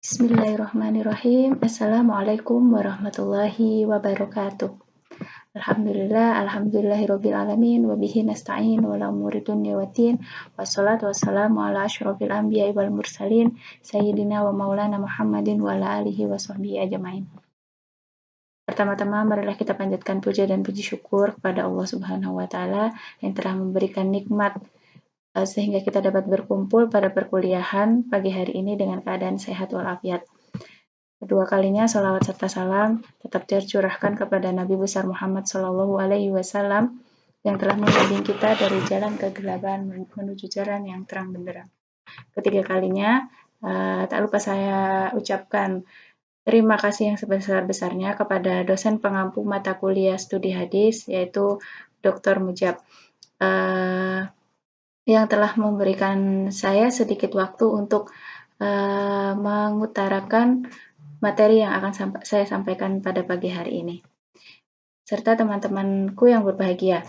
Bismillahirrahmanirrahim. Assalamualaikum warahmatullahi wabarakatuh. Alhamdulillahirabbil alamin wa bihi nasta'in wa la umuri dunya waddin. Wassalatu wassalamu ala asyrofil anbiya'i wal mursalin sayyidina wa maulana Muhammadin wa ala alihi wa sahbihi ajmain. Pertama-tama marilah kita panjatkan puja dan puji syukur kepada Allah Subhanahu wa taala yang telah memberikan nikmat sehingga kita dapat berkumpul pada perkuliahan pagi hari ini dengan keadaan sehat walafiat. Kedua kalinya salawat serta salam tetap tercurahkan kepada Nabi besar Muhammad Shallallahu Alaihi Wasallam yang telah membimbing kita dari jalan kegelapan menuju jalan yang terang benderang. Ketiga kalinya, tak lupa saya ucapkan terima kasih yang sebesar-besarnya kepada dosen pengampu mata kuliah studi hadis yaitu Dr. Mujab. Yang telah memberikan saya sedikit waktu untuk mengutarakan materi yang akan saya sampaikan pada pagi hari ini. Serta teman-temanku yang berbahagia.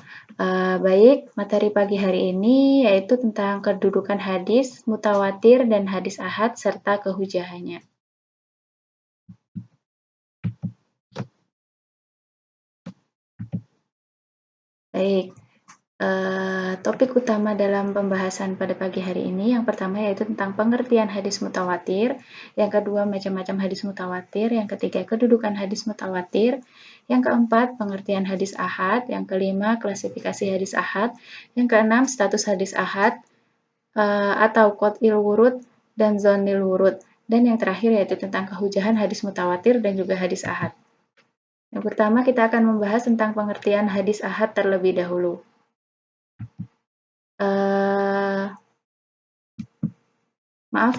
Baik, materi pagi hari ini yaitu tentang kedudukan hadis mutawatir dan hadis ahad serta kehujahannya. Baik. Topik utama dalam pembahasan pada pagi hari ini yang pertama yaitu tentang pengertian hadis mutawatir, yang kedua macam-macam hadis mutawatir, yang ketiga kedudukan hadis mutawatir, yang keempat pengertian hadis ahad, yang kelima klasifikasi hadis ahad, yang keenam status hadis ahad atau qat'il wurud dan dzannil wurud, dan yang terakhir yaitu tentang kehujahan hadis mutawatir dan juga hadis ahad. Yang pertama kita akan membahas tentang pengertian hadis ahad terlebih dahulu.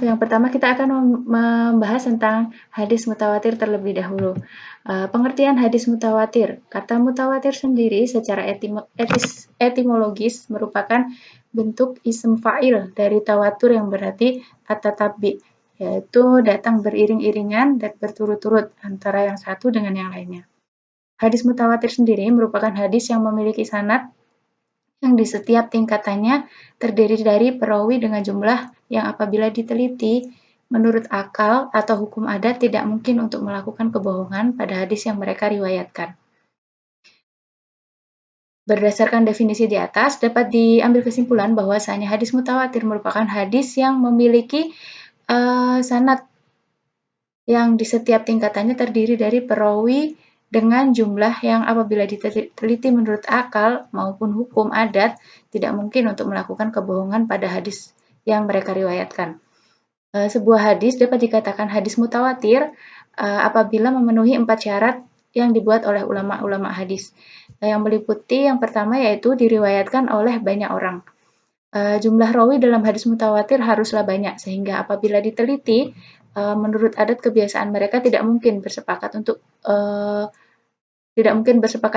Yang pertama kita akan membahas tentang hadis mutawatir terlebih dahulu. Pengertian hadis mutawatir. Kata mutawatir sendiri secara etimologis merupakan bentuk isim fa'il dari tawatur yang berarti at-tatabbi, yaitu datang beriring-iringan dan berturut-turut antara yang satu dengan yang lainnya. Hadis mutawatir sendiri merupakan hadis yang memiliki sanad yang di setiap tingkatannya terdiri dari perawi dengan jumlah yang apabila diteliti menurut akal atau hukum adat tidak mungkin untuk melakukan kebohongan pada hadis yang mereka riwayatkan. Berdasarkan definisi di atas, dapat diambil kesimpulan bahwasanya hadis mutawatir merupakan hadis yang memiliki sanad yang di setiap tingkatannya terdiri dari perawi dengan jumlah yang apabila diteliti menurut akal maupun hukum adat tidak mungkin untuk melakukan kebohongan pada hadis yang mereka riwayatkan. Sebuah hadis dapat dikatakan hadis mutawatir apabila memenuhi 4 syarat yang dibuat oleh ulama-ulama hadis. Yang meliputi yang pertama yaitu diriwayatkan oleh banyak orang. Jumlah rawi dalam hadis mutawatir haruslah banyak sehingga apabila diteliti menurut adat kebiasaan mereka tidak mungkin bersepakat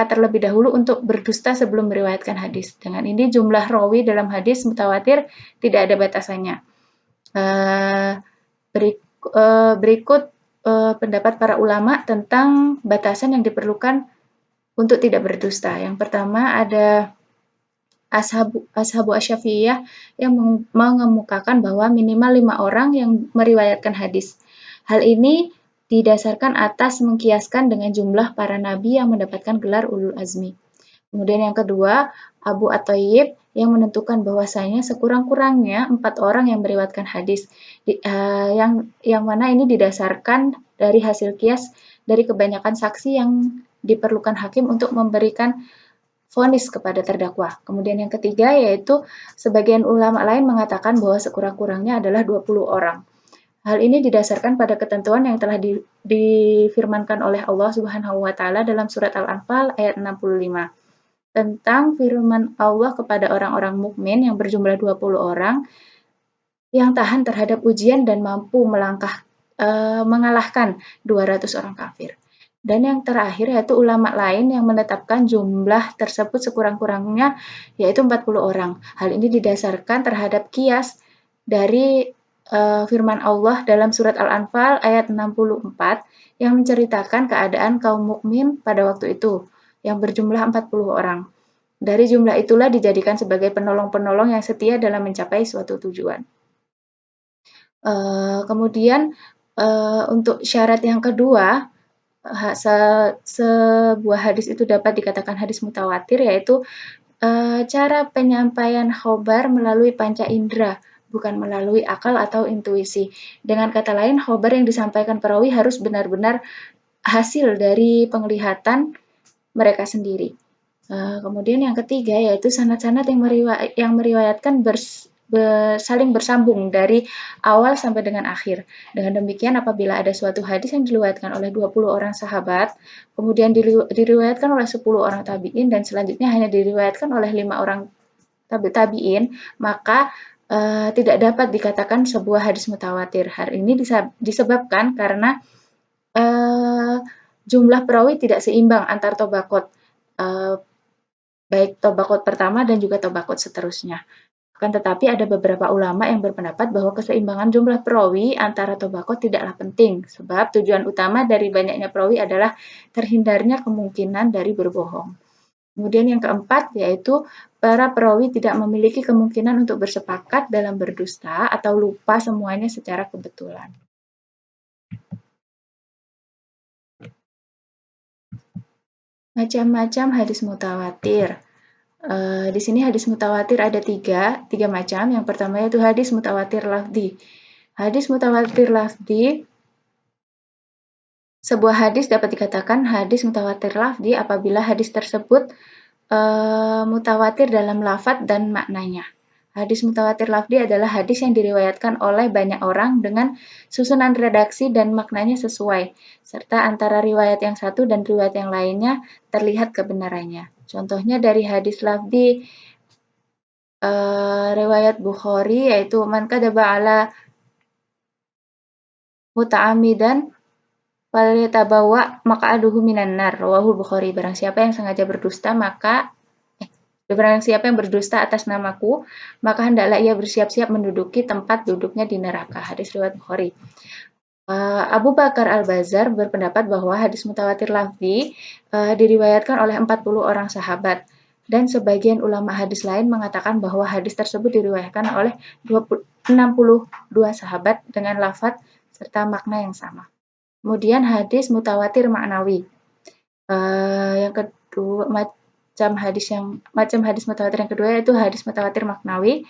terlebih dahulu untuk berdusta sebelum meriwayatkan hadis. Dengan ini jumlah rawi dalam hadis mutawatir tidak ada batasannya. Berikut pendapat para ulama tentang batasan yang diperlukan untuk tidak berdusta. Yang pertama ada Ashabu Asy-Syafi'iyah yang mengemukakan bahwa minimal 5 orang yang meriwayatkan hadis. Hal ini didasarkan atas mengkiaskan dengan jumlah para nabi yang mendapatkan gelar ulul azmi. Kemudian yang kedua, Abu At-Thayyib yang menentukan bahwasanya sekurang-kurangnya 4 orang yang meriwayatkan hadis. Yang mana ini didasarkan dari hasil kias dari kebanyakan saksi yang diperlukan hakim untuk memberikan vonis kepada terdakwa. Kemudian yang ketiga yaitu sebagian ulama lain mengatakan bahwa sekurang-kurangnya adalah 20 orang. Hal ini didasarkan pada ketentuan yang telah difirmankan oleh Allah Subhanahu wa taala dalam surat Al-Anfal ayat 65 tentang firman Allah kepada orang-orang mukmin yang berjumlah 20 orang yang tahan terhadap ujian dan mampu mengalahkan 200 orang kafir. Dan yang terakhir yaitu ulama lain yang menetapkan jumlah tersebut sekurang-kurangnya yaitu 40 orang. Hal ini didasarkan terhadap kias dari firman Allah dalam surat Al-Anfal ayat 64 yang menceritakan keadaan kaum mukmin pada waktu itu yang berjumlah 40 orang. Dari jumlah itulah dijadikan sebagai penolong-penolong yang setia dalam mencapai suatu tujuan. Kemudian Untuk syarat yang kedua, sebuah hadis itu dapat dikatakan hadis mutawatir, yaitu cara penyampaian khobar melalui panca indera, bukan melalui akal atau intuisi. Dengan kata lain, khobar yang disampaikan perawi harus benar-benar hasil dari penglihatan mereka sendiri. Kemudian yang ketiga yaitu sanad-sanad yang meriwayatkan saling bersambung dari awal sampai dengan akhir. Dengan demikian apabila ada suatu hadis yang diriwayatkan oleh 20 orang sahabat, kemudian diriwayatkan oleh 10 orang tabi'in dan selanjutnya hanya diriwayatkan oleh 5 orang tabi'in, maka tidak dapat dikatakan sebuah hadis mutawatir. Hal ini disebabkan karena jumlah perawi tidak seimbang antar tobakot. Baik tobakot pertama dan juga tobakot seterusnya. Akan tetapi ada beberapa ulama yang berpendapat bahwa keseimbangan jumlah perawi antara tobakot tidaklah penting, sebab tujuan utama dari banyaknya perawi adalah terhindarnya kemungkinan dari berbohong. Kemudian yang keempat yaitu para perawi tidak memiliki kemungkinan untuk bersepakat dalam berdusta atau lupa semuanya secara kebetulan. Macam-macam hadis mutawatir. Di sini hadis mutawatir ada tiga macam. Yang pertama yaitu hadis mutawatir lafzi. Hadis mutawatir lafzi, sebuah hadis dapat dikatakan hadis mutawatir lafzi apabila hadis tersebut mutawatir dalam lafadz dan maknanya. Hadis mutawatir lafzi adalah hadis yang diriwayatkan oleh banyak orang dengan susunan redaksi dan maknanya sesuai, serta antara riwayat yang satu dan riwayat yang lainnya terlihat kebenarannya. Contohnya dari hadis lafzi riwayat Bukhari yaitu man kadzaba ala muta'ammidan falyatabawa maq'adahu minan nar. Rawahu Bukhari. Barang siapa yang sengaja berdusta atas namaku, maka hendaklah ia bersiap-siap menduduki tempat duduknya di neraka. Hadis riwayat Bukhari. Abu Bakar Al-Bazzar berpendapat bahwa hadis mutawatir lafzi diriwayatkan oleh 40 orang sahabat. Dan sebagian ulama hadis lain mengatakan bahwa hadis tersebut diriwayatkan oleh 62 sahabat dengan lafadz serta makna yang sama. Kemudian hadis mutawatir maknawi. Yang kedua macam hadis mutawatir yang kedua yaitu hadis mutawatir maknawi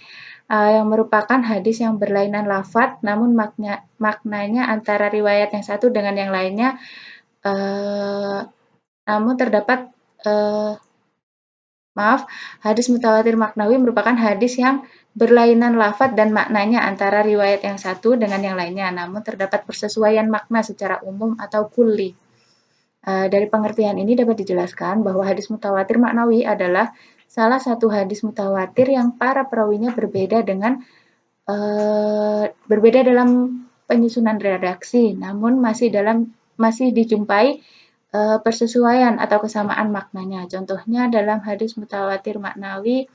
yang merupakan hadis yang berlainan lafadz namun maknanya antara riwayat yang satu dengan yang lainnya namun terdapat hadis mutawatir maknawi merupakan hadis yang berlainan lafadz dan maknanya antara riwayat yang satu dengan yang lainnya, namun terdapat persesuaian makna secara umum atau kulli. Dari pengertian ini dapat dijelaskan bahwa hadis mutawatir maknawi adalah salah satu hadis mutawatir yang para perawinya berbeda dalam penyusunan redaksi, namun masih dijumpai persesuaian atau kesamaan maknanya. Contohnya dalam hadis mutawatir maknawi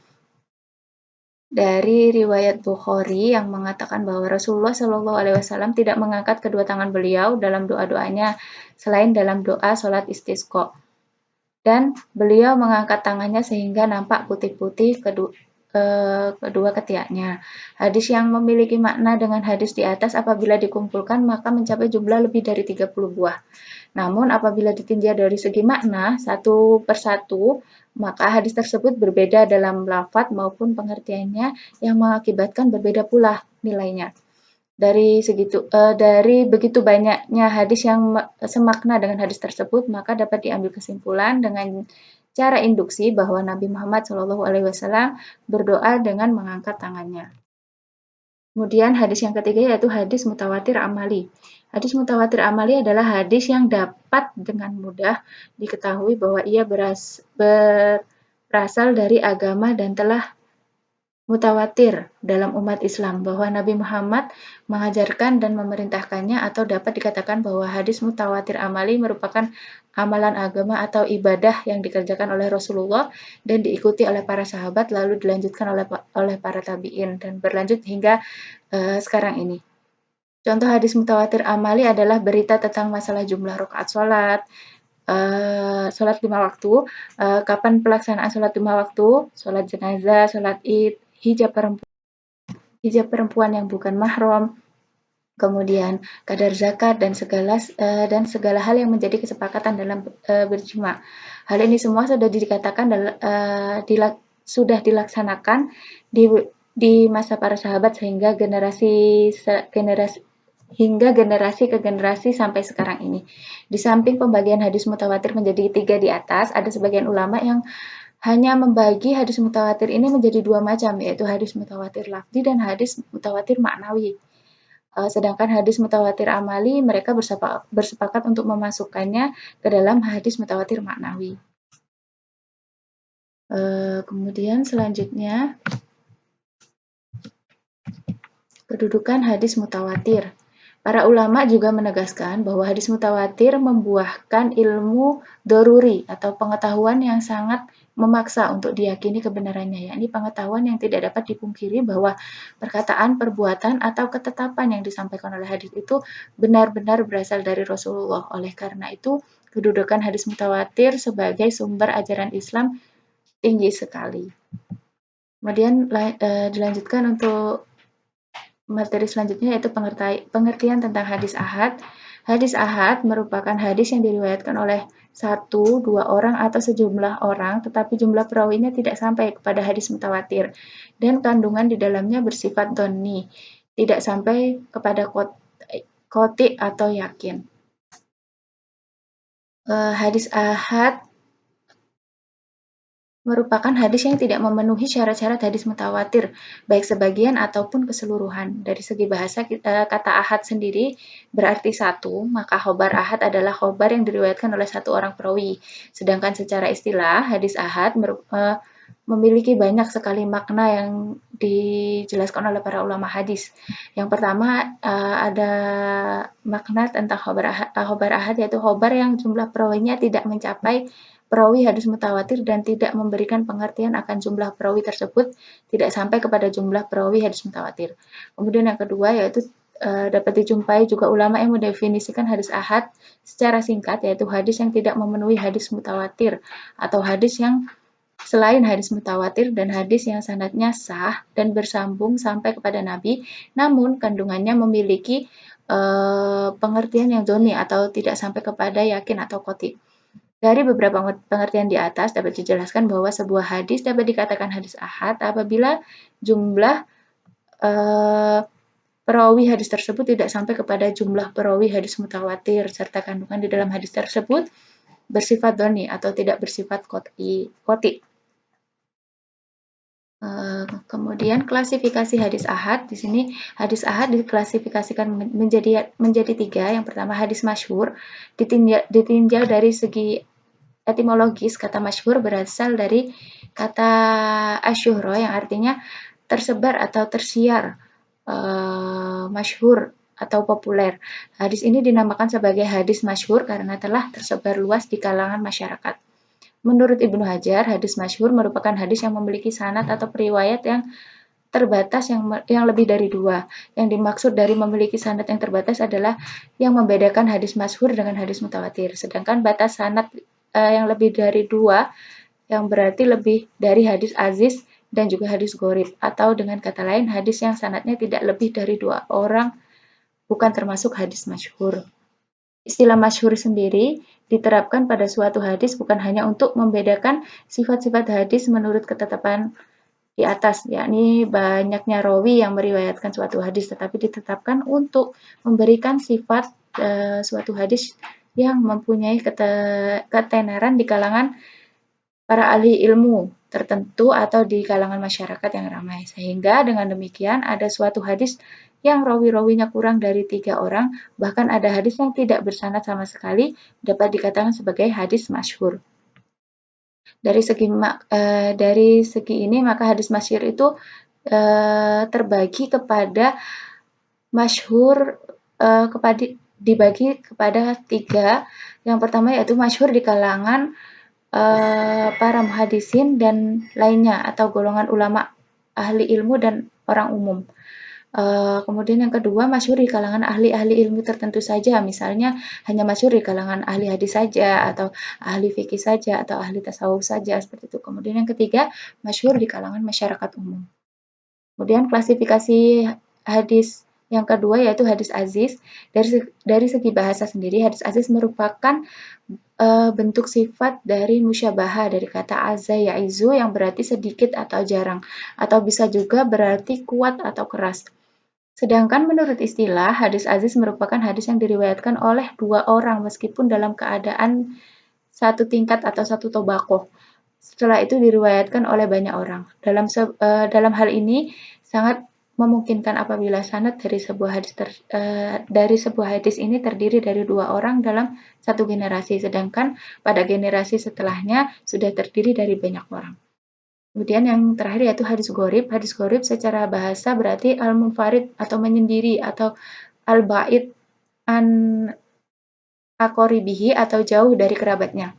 dari riwayat Bukhari yang mengatakan bahwa Rasulullah Shallallahu Alaihi Wasallam tidak mengangkat kedua tangan beliau dalam doa-doanya selain dalam doa sholat istisqa, dan beliau mengangkat tangannya sehingga nampak putih-putih kedua ketiaknya. Hadis yang memiliki makna dengan hadis di atas apabila dikumpulkan maka mencapai jumlah lebih dari 30 buah. Namun apabila ditinjau dari segi makna satu persatu, maka hadis tersebut berbeda dalam lafadz maupun pengertiannya yang mengakibatkan berbeda pula nilainya. Dari begitu banyaknya hadis yang semakna dengan hadis tersebut, maka dapat diambil kesimpulan dengan cara induksi bahwa Nabi Muhammad SAW berdoa dengan mengangkat tangannya. Kemudian hadis yang ketiga yaitu hadis mutawatir amali. Hadis mutawatir amali adalah hadis yang dapat dengan mudah diketahui bahwa ia berasal dari agama dan telah mutawatir dalam umat Islam, bahwa Nabi Muhammad mengajarkan dan memerintahkannya, atau dapat dikatakan bahwa hadis mutawatir amali merupakan amalan agama atau ibadah yang dikerjakan oleh Rasulullah dan diikuti oleh para sahabat lalu dilanjutkan oleh para tabi'in dan berlanjut hingga sekarang ini. Contoh hadis mutawatir amali adalah berita tentang masalah jumlah rakaat sholat 5 waktu, kapan pelaksanaan sholat 5 waktu, sholat jenazah, sholat id, hijab perempuan yang bukan mahram, kemudian kadar zakat dan segala hal yang menjadi kesepakatan dalam berjima. Hal ini semua sudah dikatakan sudah dilaksanakan di masa para sahabat sehingga generasi ke generasi sampai sekarang ini. Di samping pembagian hadis mutawatir menjadi 3 di atas, ada sebagian ulama yang hanya membagi hadis mutawatir ini menjadi 2 macam, yaitu hadis mutawatir lafzi dan hadis mutawatir maknawi. Sedangkan hadis mutawatir amali mereka bersepakat untuk memasukkannya ke dalam hadis mutawatir maknawi. Kemudian selanjutnya kedudukan hadis mutawatir. Para ulama juga menegaskan bahwa hadis mutawatir membuahkan ilmu doruri atau pengetahuan yang sangat memaksa untuk diyakini kebenarannya, yakni pengetahuan yang tidak dapat dipungkiri bahwa perkataan, perbuatan, atau ketetapan yang disampaikan oleh hadis itu benar-benar berasal dari Rasulullah. Oleh karena itu, kedudukan hadis mutawatir sebagai sumber ajaran Islam tinggi sekali. Kemudian dilanjutkan untuk materi selanjutnya yaitu pengertian tentang hadis ahad. Hadis ahad merupakan hadis yang diriwayatkan oleh 1, 2 orang atau sejumlah orang, tetapi jumlah perawinya tidak sampai kepada hadis mutawatir, dan kandungan di dalamnya bersifat dhonni, tidak sampai kepada qoti atau yakin. Hadis ahad merupakan hadis yang tidak memenuhi syarat-syarat hadis mutawatir, baik sebagian ataupun keseluruhan. Dari segi bahasa, kata ahad sendiri berarti satu, maka khobar ahad adalah khobar yang diriwayatkan oleh satu orang perawi. Sedangkan secara istilah, hadis ahad memiliki banyak sekali makna yang dijelaskan oleh para ulama hadis. Yang pertama, ada makna tentang khobar ahad, yaitu khobar yang jumlah perawinya tidak mencapai perawi hadis mutawatir dan tidak memberikan pengertian akan jumlah perawi tersebut tidak sampai kepada jumlah perawi hadis mutawatir. Kemudian yang kedua yaitu dapat dijumpai juga ulama yang mendefinisikan hadis ahad secara singkat, yaitu hadis yang tidak memenuhi hadis mutawatir atau hadis yang selain hadis mutawatir dan hadis yang sanadnya sah dan bersambung sampai kepada Nabi, namun kandungannya memiliki pengertian yang dhonni atau tidak sampai kepada yakin atau qoti. Dari beberapa pengertian di atas dapat dijelaskan bahwa sebuah hadis dapat dikatakan hadis ahad apabila jumlah perawi hadis tersebut tidak sampai kepada jumlah perawi hadis mutawatir serta kandungan di dalam hadis tersebut bersifat dhonni atau tidak bersifat qoti. Kemudian klasifikasi hadis ahad. Di sini hadis ahad diklasifikasikan menjadi 3. Yang pertama hadis masyhur, ditinjau dari segi etimologis. Kata masyhur berasal dari kata asyuhro yang artinya tersebar atau tersiar, masyhur atau populer. Hadis ini dinamakan sebagai hadis masyhur karena telah tersebar luas di kalangan masyarakat. Menurut Ibnu Hajar, hadis masyhur merupakan hadis yang memiliki sanad atau periwayat yang terbatas yang lebih dari 2. Yang dimaksud dari memiliki sanad yang terbatas adalah yang membedakan hadis masyhur dengan hadis mutawatir. Sedangkan batas sanad yang lebih dari 2 yang berarti lebih dari hadis aziz dan juga hadis gharib, atau dengan kata lain hadis yang sanadnya tidak lebih dari 2 orang bukan termasuk hadis masyhur. Istilah masyhur sendiri diterapkan pada suatu hadis bukan hanya untuk membedakan sifat-sifat hadis menurut ketetapan di atas, yakni banyaknya rawi yang meriwayatkan suatu hadis, tetapi ditetapkan untuk memberikan sifat suatu hadis yang mempunyai ketenaran di kalangan para ahli ilmu tertentu atau di kalangan masyarakat yang ramai. Sehingga dengan demikian ada suatu hadis yang rawi-rawinya kurang dari 3 orang, bahkan ada hadis yang tidak bersanad sama sekali, dapat dikatakan sebagai hadis masyhur. Dari segi ini maka hadis masyhur itu terbagi kepada masyhur dibagi kepada 3. Yang pertama yaitu masyhur di kalangan para muhadisin dan lainnya atau golongan ulama ahli ilmu dan orang umum. Kemudian yang kedua, masyhur di kalangan ahli-ahli ilmu tertentu saja, misalnya hanya masyhur di kalangan ahli hadis saja, atau ahli fikih saja, atau ahli tasawuf saja, seperti itu. Kemudian yang ketiga, masyhur di kalangan masyarakat umum. Kemudian klasifikasi hadis Yang kedua yaitu hadis aziz. Dari segi bahasa sendiri, hadis aziz merupakan bentuk sifat dari musyabahah dari kata azza yaizu yang berarti sedikit atau jarang, atau bisa juga berarti kuat atau keras. Sedangkan menurut istilah, hadis aziz merupakan hadis yang diriwayatkan oleh dua orang meskipun dalam keadaan satu tingkat atau satu tobakoh. Setelah itu diriwayatkan oleh banyak orang. Dalam hal ini sangat memungkinkan apabila sanad dari sebuah hadis ini terdiri dari dua orang dalam satu generasi, sedangkan pada generasi setelahnya sudah terdiri dari banyak orang. Kemudian yang terakhir yaitu hadis gharib. Hadis gharib secara bahasa berarti al-munfarid atau menyendiri, atau al-ba'id an aqoribihi atau jauh dari kerabatnya.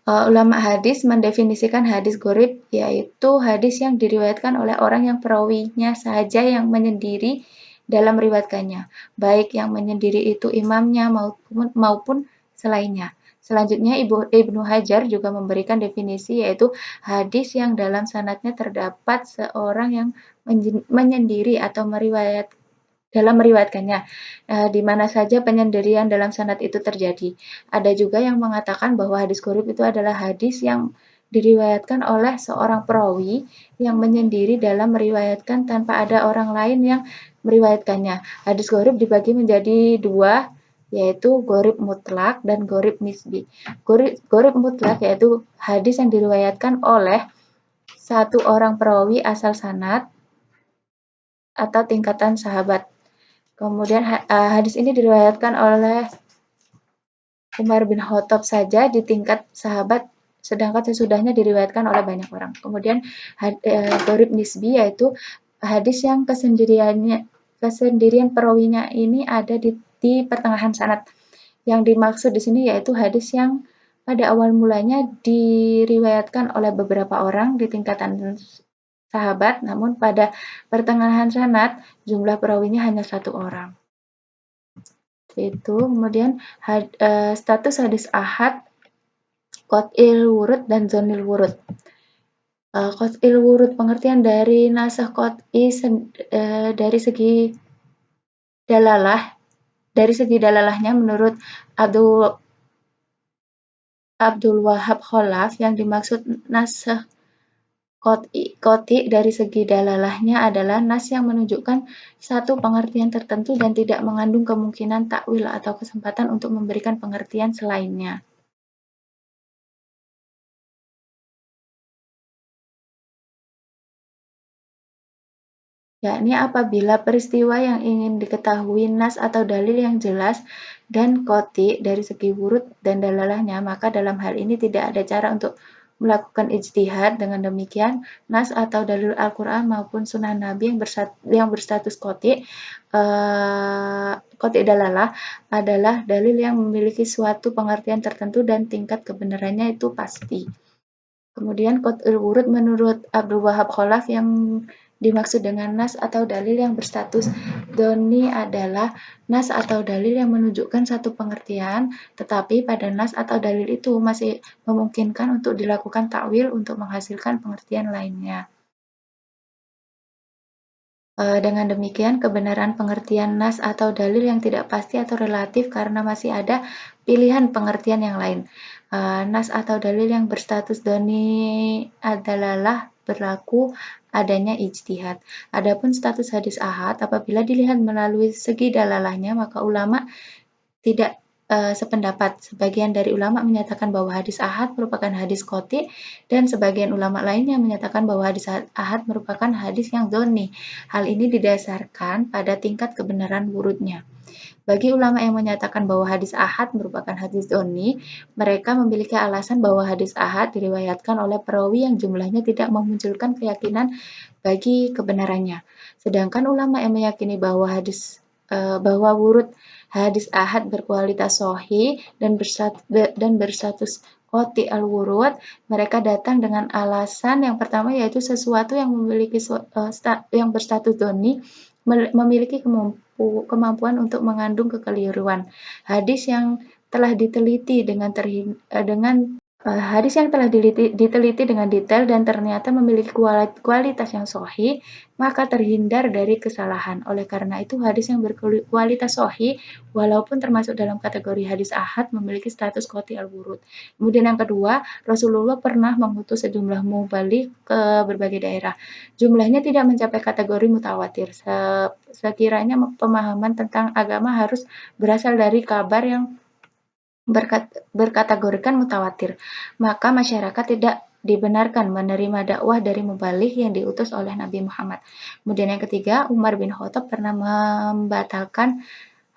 Ulama hadis mendefinisikan hadis gharib yaitu hadis yang diriwayatkan oleh orang yang perawinya saja yang menyendiri dalam riwayatkannya, baik yang menyendiri itu imamnya maupun selainnya. Selanjutnya Ibnu Hajar juga memberikan definisi yaitu hadis yang dalam sanadnya terdapat seorang yang menyendiri atau meriwayatkannya, di mana saja penyendirian dalam sanad itu terjadi. Ada juga yang mengatakan bahwa hadis gharib itu adalah hadis yang diriwayatkan oleh seorang perawi yang menyendiri dalam meriwayatkan tanpa ada orang lain yang meriwayatkannya. Hadis gharib dibagi menjadi dua, yaitu gharib mutlak dan gharib nisbi. Gharib mutlak yaitu hadis yang diriwayatkan oleh satu orang perawi asal sanad atau tingkatan sahabat. Kemudian hadis ini diriwayatkan oleh Umar bin Khattab saja di tingkat sahabat, sedangkan sesudahnya diriwayatkan oleh banyak orang. Kemudian gharib nisbi yaitu hadis yang kesendirian perawinya ini ada di pertengahan sanad. Yang dimaksud di sini yaitu hadis yang pada awal mulanya diriwayatkan oleh beberapa orang di tingkatan sahabat, namun pada pertengahan sanad jumlah perawinya hanya satu orang. Itu kemudian status hadis ahad, qat'il wurud dan dzannil wurud. Qat'il wurud pengertian dari nasakh qat'i dari segi dalalahnya menurut Abdul Wahab Khalaf, yang dimaksud nasakh qat'i dari segi dalalahnya adalah nas yang menunjukkan satu pengertian tertentu dan tidak mengandung kemungkinan takwil atau kesempatan untuk memberikan pengertian selainnya. Yakni apabila peristiwa yang ingin diketahui nas atau dalil yang jelas dan qat'i dari segi wurud dan dalalahnya, maka dalam hal ini tidak ada cara untuk melakukan ijtihad. Dengan demikian, nas atau dalil Al-Quran maupun sunnah Nabi yang berstatus qat'i dalalah adalah dalil yang memiliki suatu pengertian tertentu dan tingkat kebenarannya itu pasti. Kemudian qat'ul wurud menurut Abdul Wahab Khalaf yang dimaksud dengan nas atau dalil yang berstatus doni adalah nas atau dalil yang menunjukkan satu pengertian, tetapi pada nas atau dalil itu masih memungkinkan untuk dilakukan takwil untuk menghasilkan pengertian lainnya. Dengan demikian, kebenaran pengertian nas atau dalil yang tidak pasti atau relatif karena masih ada pilihan pengertian yang lain. Nas atau dalil yang berstatus doni adalah berlaku adanya ijtihad. Adapun status hadis ahad, apabila dilihat melalui segi dalalahnya, maka ulama tidak sependapat. Sebagian dari ulama menyatakan bahwa hadis ahad merupakan hadis qat'i, dan sebagian ulama lainnya menyatakan bahwa hadis ahad merupakan hadis yang dhoni. Hal ini didasarkan pada tingkat kebenaran wurudnya. Bagi ulama yang menyatakan bahwa hadis ahad merupakan hadis dhoni, mereka memiliki alasan bahwa hadis ahad diriwayatkan oleh perawi yang jumlahnya tidak memunculkan keyakinan bagi kebenarannya. Sedangkan ulama yang meyakini bahwa wurud hadis ahad berkualitas sahih dan berstatus qat'i al-wurud, mereka datang dengan alasan yang pertama yaitu sesuatu yang memiliki yang berstatus dhoni memiliki kemampuan untuk mengandung kekeliruan. Hadis yang telah diteliti dengan Hadis yang telah diteliti dengan detail dan ternyata memiliki kualitas yang sahih, maka terhindar dari kesalahan. Oleh karena itu, hadis yang berkualitas sahih, walaupun termasuk dalam kategori hadis ahad, memiliki status qot'i al-wurud. Kemudian yang kedua, Rasulullah pernah mengutus sejumlah mubalik ke berbagai daerah. Jumlahnya tidak mencapai kategori mutawatir. Sekiranya pemahaman tentang agama harus berasal dari kabar yang berkategorikan mutawatir, maka masyarakat tidak dibenarkan menerima dakwah dari mubaligh yang diutus oleh Nabi Muhammad. Kemudian yang ketiga, Umar bin Khattab pernah membatalkan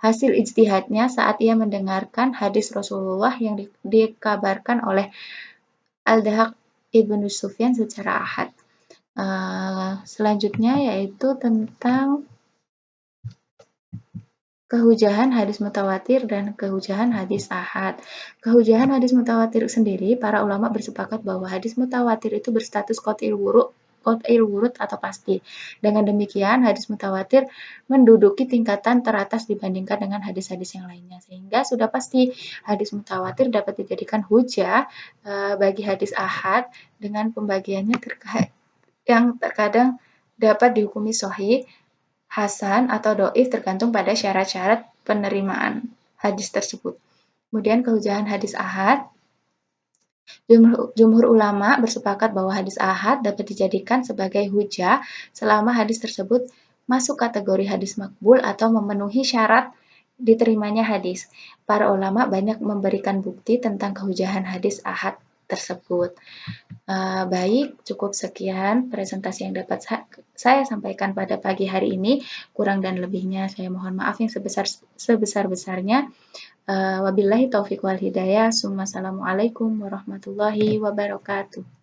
hasil ijtihadnya saat ia mendengarkan hadis Rasulullah yang dikabarkan oleh Al-Dahaq ibnu Sufyan secara ahad. Selanjutnya yaitu tentang kehujahan hadis mutawatir dan kehujahan hadis ahad. Kehujahan hadis mutawatir sendiri, para ulama bersepakat bahwa hadis mutawatir itu berstatus qot'il wurud atau pasti. Dengan demikian, hadis mutawatir menduduki tingkatan teratas dibandingkan dengan hadis-hadis yang lainnya. Sehingga sudah pasti hadis mutawatir dapat dijadikan hujah bagi hadis ahad dengan pembagiannya yang terkadang dapat dihukumi sahih, hasan atau doif tergantung pada syarat-syarat penerimaan hadis tersebut. Kemudian kehujahan hadis ahad, jumhur ulama bersepakat bahwa hadis ahad dapat dijadikan sebagai hujah selama hadis tersebut masuk kategori hadis makbul atau memenuhi syarat diterimanya hadis. Para ulama banyak memberikan bukti tentang kehujahan hadis ahad tersebut. Baik, cukup sekian presentasi yang dapat saya sampaikan pada pagi hari ini. Kurang dan lebihnya saya mohon maaf yang sebesar-besarnya. Wabillahi taufiq wal hidayah. Assalamualaikum warahmatullahi wabarakatuh.